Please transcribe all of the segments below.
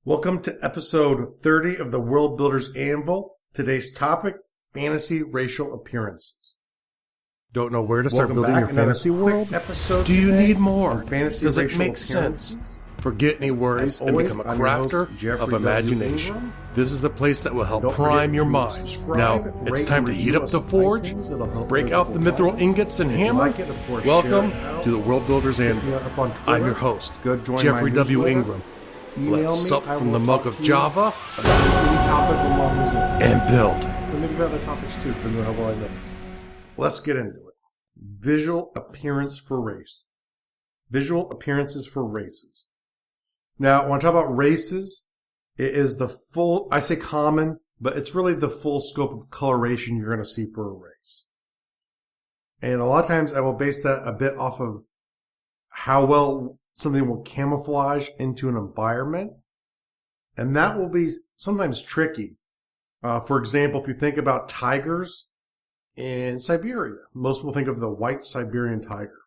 Welcome to episode 30 of the World Builders Anvil. Today's topic, fantasy racial appearances. Don't know where to start Welcome building back. your Another fantasy quick world? episode Do you today need more? on fantasy Does it racial make sense? appearances. Forget any worries As and always, become a I'm your host, crafter Jeffrey of W. imagination. Ingram. This is the place that will help Don't prime forget your to mind. subscribe, Now, it's rate, time to and heat review up us the on forge, iTunes. It'll help break other out the people mithril find us. ingots and If you hammer. like it, of course, Welcome share it out. to the World Builders Hit me Anvil. up on Twitter. I'm your host, Go join Jeffrey my W. newsletter. Ingram. Email Let's me. sup I from will the mug talk of to you Java about any topic along these lines. and build. And maybe other topics too, because of how well I know. Let's get into it. Visual appearance for race. Visual appearances for races. Now, when I talk about races, it is the full, I say common, but it's really the full scope of coloration you're going to see for a race. And a lot of times I will base that a bit off of how well something will camouflage into an environment. And that will be sometimes tricky. For example, if you think about tigers in Siberia, most people think of the white Siberian tiger.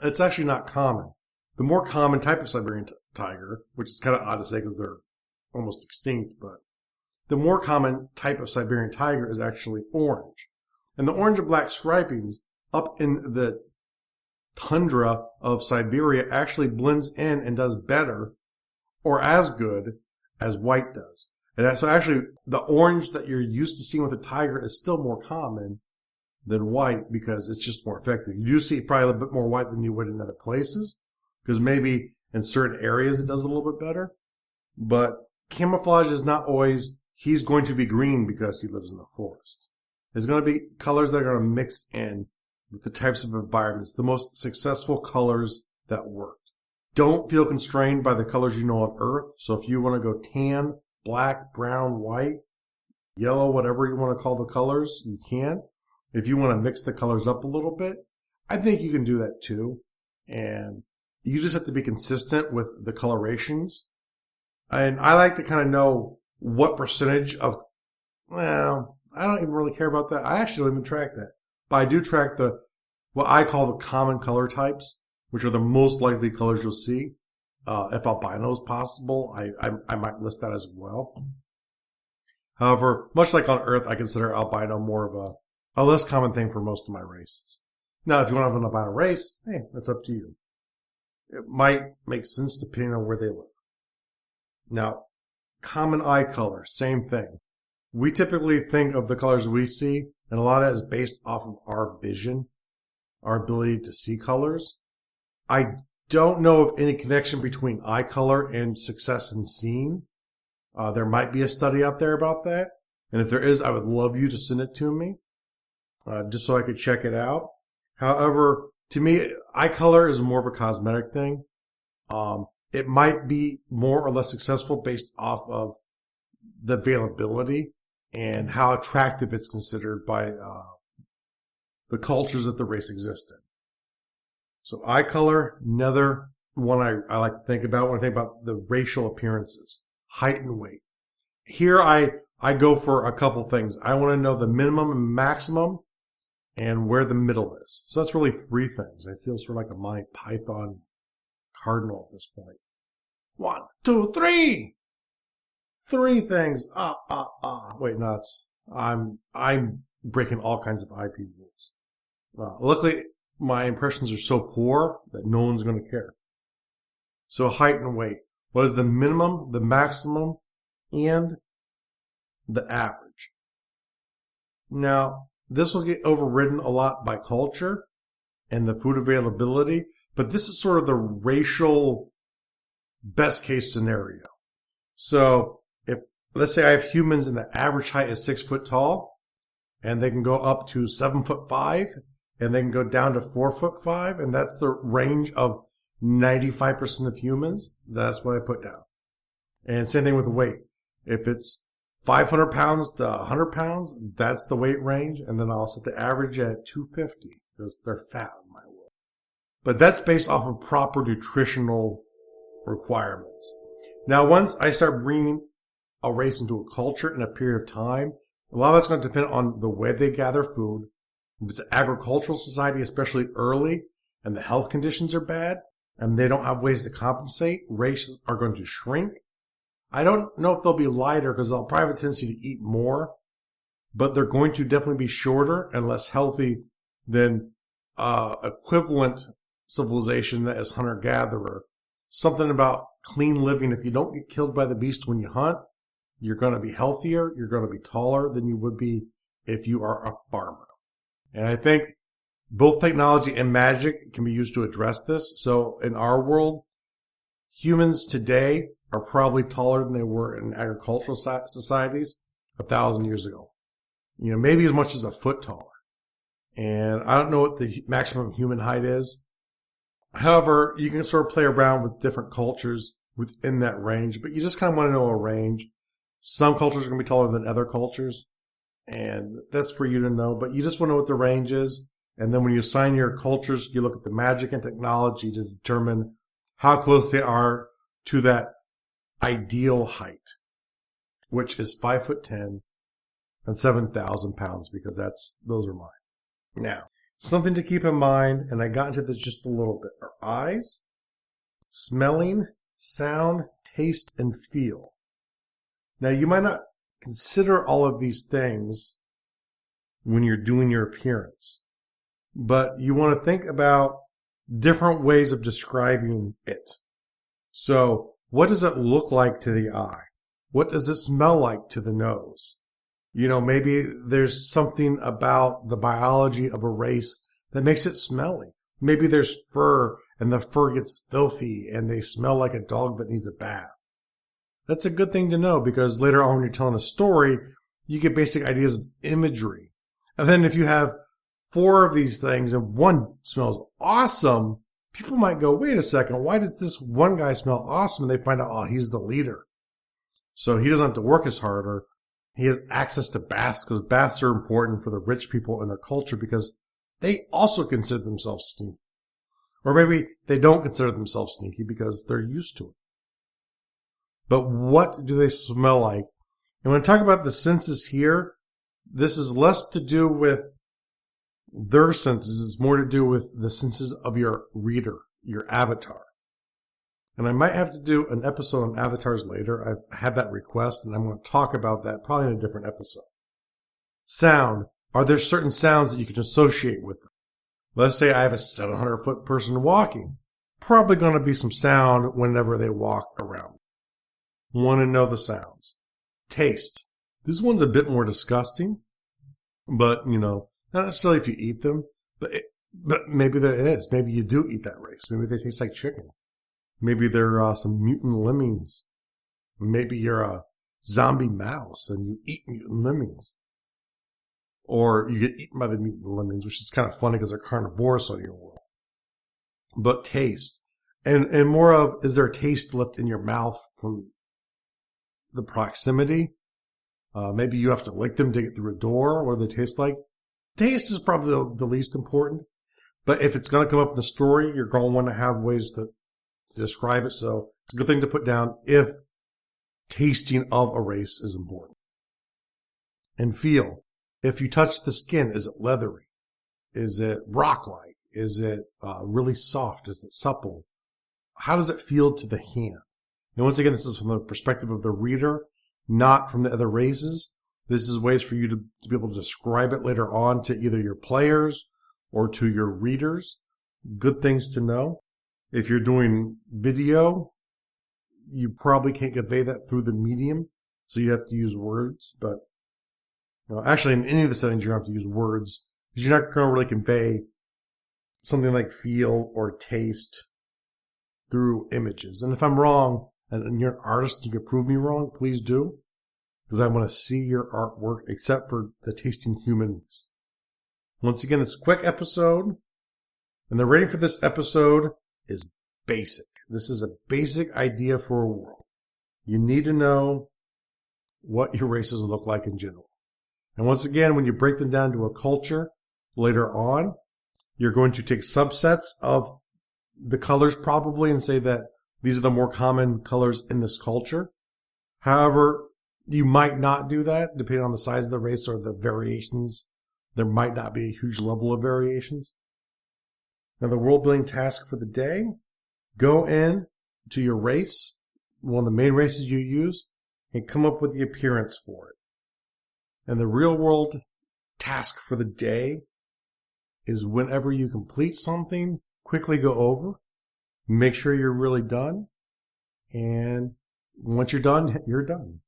It's actually not common. The more common type of Siberian tiger, which is kind of odd to say because they're almost extinct, but the more common type of Siberian tiger is actually orange. And the orange and black stripings up in the tundra of Siberia actually blends in and does better or as good as white does. And so actually the orange that you're used to seeing with a tiger is still more common than white because it's just more effective. You do see probably a little bit more white than you would in other places because maybe in certain areas it does a little bit better. But camouflage is not always he's going to be green because he lives in the forest. There's going to be colors that are going to mix in with the types of environments, the most successful colors that work. Don't feel constrained by the colors you know on Earth. So if you want to go tan, black, brown, white, yellow, whatever you want to call the colors, you can. If you want to mix the colors up a little bit, I think you can do that too. And you just have to be consistent with the colorations. And I like to kind of know what percentage of, well, I don't even really care about that. I actually don't even track that. But I do track what I call the common color types, which are the most likely colors you'll see. If albino is possible, I might list that as well. However, much like on Earth, I consider albino more of a less common thing for most of my races. Now, if you want to have an albino race, hey, that's up to you. It might make sense depending on where they live. Now, common eye color, same thing. We typically think of the colors we see, and a lot of that is based off of our vision, our ability to see colors. I don't know of any connection between eye color and success in seeing. There might be a study out there about that. And if there is, I would love you to send it to me, just so I could check it out. However, to me, eye color is more of a cosmetic thing. It might be more or less successful based off of the availability and how attractive it's considered by the cultures that the race exists in. So eye color, another one I like to think about when I think about the racial appearances. Height and weight. Here I go for a couple things. I want to know the minimum and maximum and where the middle is. So that's really three things. I feel sort of like a Monty Python cardinal at this point. 1, 2, 3! 3 things. Wait, nuts. I'm breaking all kinds of IP rules. Luckily, my impressions are so poor that no one's going to care. So height and weight. What is the minimum, the maximum, and the average? Now, this will get overridden a lot by culture and the food availability, but this is sort of the racial best case scenario. So if, let's say I have humans and the average height is 6 foot tall, and they can go up to 7'5", and they can go down to 4'5", and that's the range of 95% of humans. That's what I put down. And same thing with weight. If it's 500 pounds to 100 pounds, that's the weight range. And then I'll set the average at 250 because they're fat in my world. But that's based off of proper nutritional requirements. Now, once I start bringing a race into a culture in a period of time, a lot of that's going to depend on the way they gather food. If it's an agricultural society, especially early, and the health conditions are bad, and they don't have ways to compensate, races are going to shrink. I don't know if they'll be lighter because they'll probably have a tendency to eat more, but they're going to definitely be shorter and less healthy than equivalent civilization that is hunter-gatherer. Something about clean living. If you don't get killed by the beast when you hunt, you're going to be healthier. You're going to be taller than you would be if you are a farmer. And I think both technology and magic can be used to address this. So in our world, humans today are probably taller than they were in agricultural societies 1,000 years ago. Maybe as much as a foot taller. And I don't know what the maximum human height is. However, you can sort of play around with different cultures within that range, but you just kind of want to know a range. Some cultures are going to be taller than other cultures, and that's for you to know, but you just want to know what the range is. And then when you assign your cultures, you look at the magic and technology to determine how close they are to that ideal height, which is 5'10" and 7,000 pounds, because those are mine. Now, something to keep in mind, and I got into this just a little bit, are eyes, smelling, sound, taste, and feel. Now, you might not consider all of these things when you're doing your appearance, but you want to think about different ways of describing it. So, what does it look like to the eye? What does it smell like to the nose? Maybe there's something about the biology of a race that makes it smelly. Maybe there's fur and the fur gets filthy and they smell like a dog that needs a bath. That's a good thing to know, because later on when you're telling a story, you get basic ideas of imagery. And then if you have 4 of these things and one smells awesome, people might go, wait a second, why does this one guy smell awesome? And they find out, oh, he's the leader. So he doesn't have to work as hard, or he has access to baths, because baths are important for the rich people in their culture because they also consider themselves sneaky. Or maybe they don't consider themselves sneaky because they're used to it. But what do they smell like? And when I talk about the senses here, this is less to do with their senses. It's more to do with the senses of your reader, your avatar. And I might have to do an episode on avatars later. I've had that request, and I'm going to talk about that probably in a different episode. Sound. Are there certain sounds that you can associate with them? Let's say I have a 700-foot person walking. Probably going to be some sound whenever they walk around. Want to know the sounds. Taste. This one's a bit more disgusting, but, not necessarily if you eat them, but maybe there is. Maybe you do eat that race. Maybe they taste like chicken. Maybe they're some mutant lemmings. Maybe you're a zombie mouse and you eat mutant lemmings. Or you get eaten by the mutant lemmings, which is kind of funny because they're carnivorous on your world. But taste. And more of, is there a taste left in your mouth from the proximity? Maybe you have to lick them to get through a door. What do they taste like? Taste is probably the least important. But if it's going to come up in the story, you're going to want to have ways to describe it. So it's a good thing to put down if tasting of a race is important. And feel. If you touch the skin, is it leathery? Is it rock-like? Is it really soft? Is it supple? How does it feel to the hand? And once again, this is from the perspective of the reader, not from the other races. This is ways for you to be able to describe it later on to either your players or to your readers. Good things to know. If you're doing video, you probably can't convey that through the medium, so you have to use words. But actually, in any of the settings, you have to use words because you're not going to really convey something like feel or taste through images. And if I'm wrong, and you're an artist, you can prove me wrong, please do, because I want to see your artwork, except for the tasting humans. Once again, it's a quick episode, and the rating for this episode is basic. This is a basic idea for a world. You need to know what your races look like in general. And once again, when you break them down to a culture later on, you're going to take subsets of the colors probably and say that these are the more common colors in this culture. However, you might not do that depending on the size of the race or the variations. There might not be a huge level of variations. Now, the world building task for the day, go in to your race, one of the main races you use, and come up with the appearance for it. And the real world task for the day is whenever you complete something, quickly go over, make sure you're really done, and once you're done, you're done.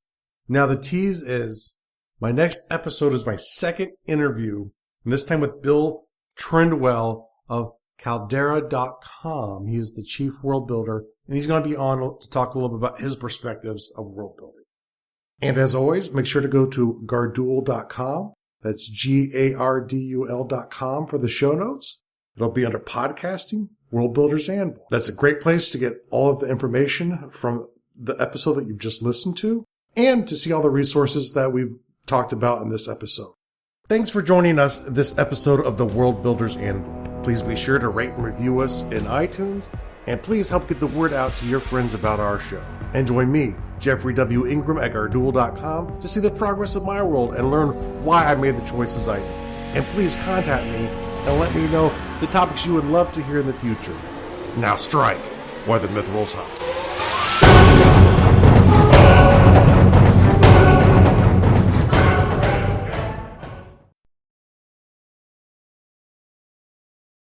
Now the tease is, my next episode is my second interview, and this time with Bill Trendwell of Caldera.com. He's the chief world builder, and he's going to be on to talk a little bit about his perspectives of world building. And as always, make sure to go to Gardul.com. That's GARDUL.com for the show notes. It'll be under podcasting, World Builders Anvil. That's a great place to get all of the information from the episode that you've just listened to, and to see all the resources that we've talked about in this episode. Thanks for joining us this episode of the World Builders Anvil. Please be sure to rate and review us in iTunes, and please help get the word out to your friends about our show. And join me, Jeffrey W. Ingram at Gardul.com, to see the progress of my world and learn why I made the choices I did. And please contact me and let me know the topics you would love to hear in the future. Now strike while the myth rolls high.